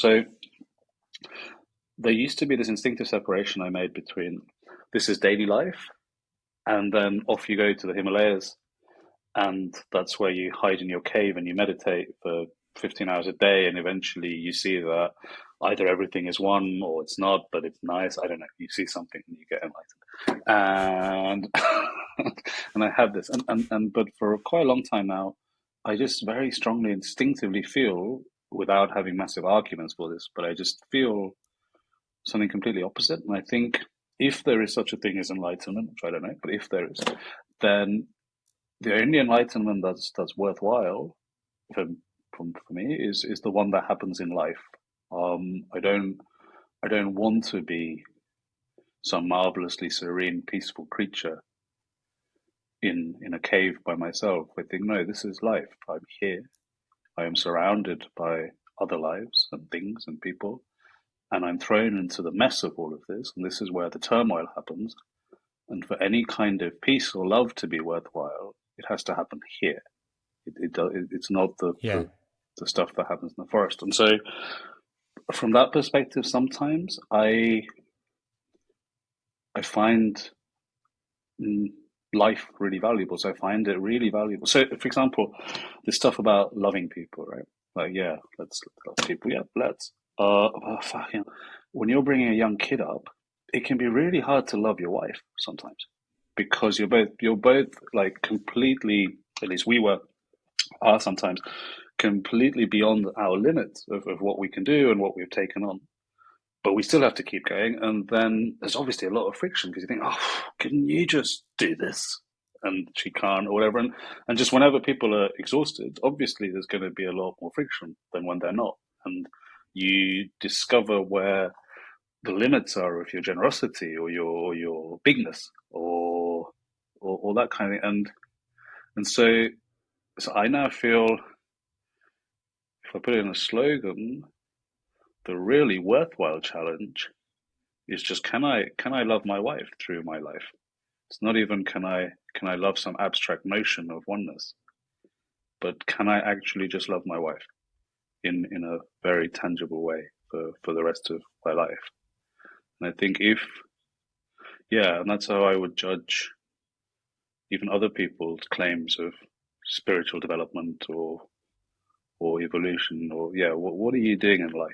So there used to be this instinctive separation I made between this is daily life, and then off you go to the Himalayas, and that's where you hide in your cave and you meditate for 15 hours a day, and eventually you see that either everything is one or it's not, but it's nice. I don't know. You see something and you get enlightened, and and I have this, and but for quite a long time now, I just very strongly, instinctively feel, without having massive arguments for this, but I just feel something completely opposite. And I think if there is such a thing as enlightenment, which I don't know, but if there is, then the only enlightenment that's worthwhile for for me is the one that happens in life. I don't want to be some marvelously serene, peaceful creature in a cave by myself. I think no, this is life. I'm here. I am surrounded by other lives and things and people, and I'm thrown into the mess of all of this. And this is where the turmoil happens. And for any kind of peace or love to be worthwhile, it has to happen here. It's not Yeah. the stuff that happens in the forest. And so, from that perspective, sometimes I find mm, life really valuable. So I find it really valuable. So, for example, the stuff about loving people, right? Like, yeah, let's love people. Yeah, let's. Fucking, when you're bringing a young kid up, it can be really hard to love your wife sometimes because you're both like completely. At least we are sometimes completely beyond our limits of what we can do and what we've taken on. But we still have to keep going. And then there's obviously a lot of friction because you think, oh, can you just do this? And she can't, or whatever. And just whenever people are exhausted, obviously there's going to be a lot more friction than when they're not. And you discover where the limits are of your generosity or your bigness or that kind of thing. And so I now feel, if I put it in a slogan, the really worthwhile challenge is just can I love my wife through my life? It's not even can I love some abstract notion of oneness, but can I actually just love my wife in a very tangible way for the rest of my life? And I think if yeah, and that's how I would judge even other people's claims of spiritual development or evolution or yeah, what are you doing in life?